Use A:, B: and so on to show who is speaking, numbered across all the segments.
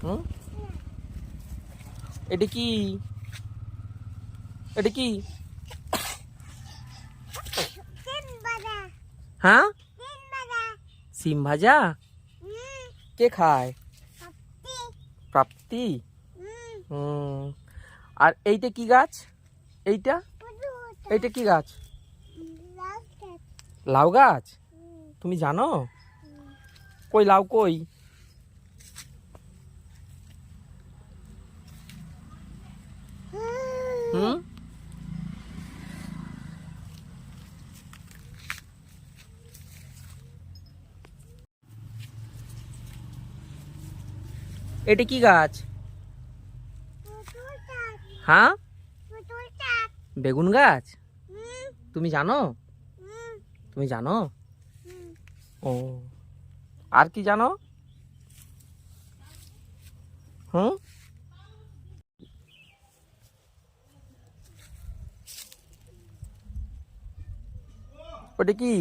A: হুম, এটা কি? এটা কি? হ্যাঁ, সিম ভাজা। কে খায়? প্রাপ্তি। হুম। আর এইটা কি গাছ? এইটা এইটা কি গাছ? লাউ গাছ। তুমি জানো? কই লাউ কই? হুম, এটা কি গাছ? হ্যাঁ, বেগুন গাছ। তুমি জানো? তুমি জানো? ও, আর কি জানো? হুম, ওটা কি?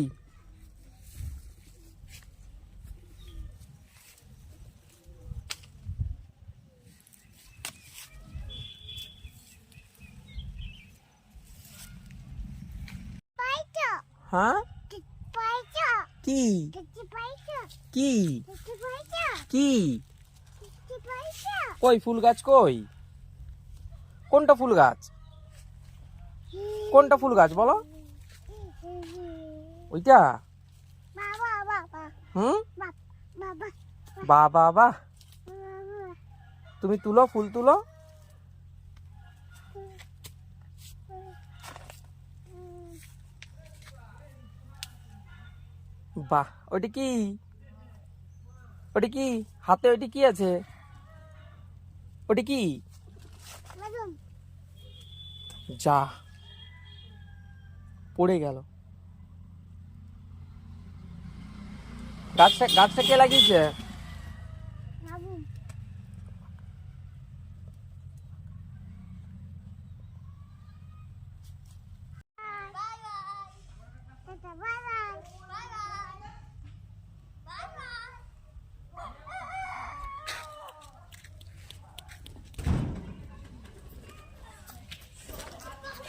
A: হ্যাঁ, কি? কি? কি? কই ফুল গাছ কই? কোনটা ফুল গাছ? কোনটা ফুল গাছ বলো? ওইটা? হুম, বাহ বাহ বাহ। তুমি তুলো, ফুল তুলো। বাহ, ওইটা কি? ওটা কি? হাতে ওইটা কি আছে? ওটা কি? যা, পড়ে গেল। গাছটা কে লাগিয়েছে?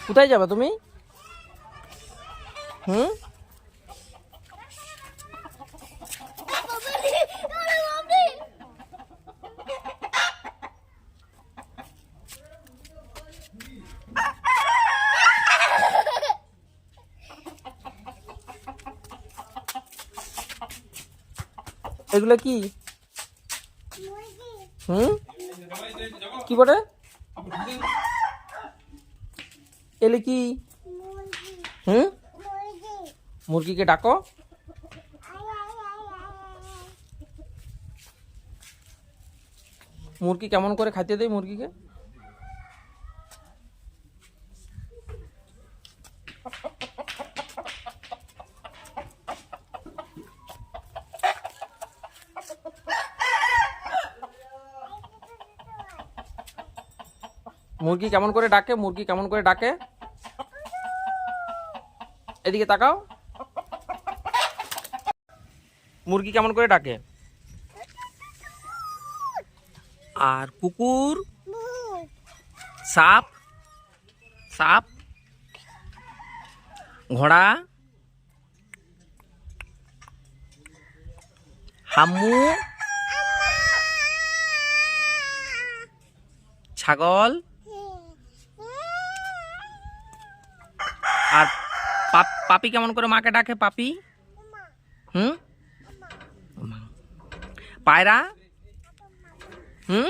A: কোথায় যাবে তুমি? হুম, এগুলো কি? হুম, কি বলে? এলে কি? হুম, মুরগিকে ডাকো। মুরগি কেমন করে খাইতে দেয় মুরগিকে? মুরগি কেমন করে ডাকে? মুরগি কেমন করে ডাকে? এদিকে তাকাও। মুরগি কেমন করে ডাকে? আর কুকুর? সাপ? সাপ? ঘোড়া? হামু? ছাগল? আর পাপি কেমন করে মাকে ডাকে? পাপি? হুম, পায়রা? হুম।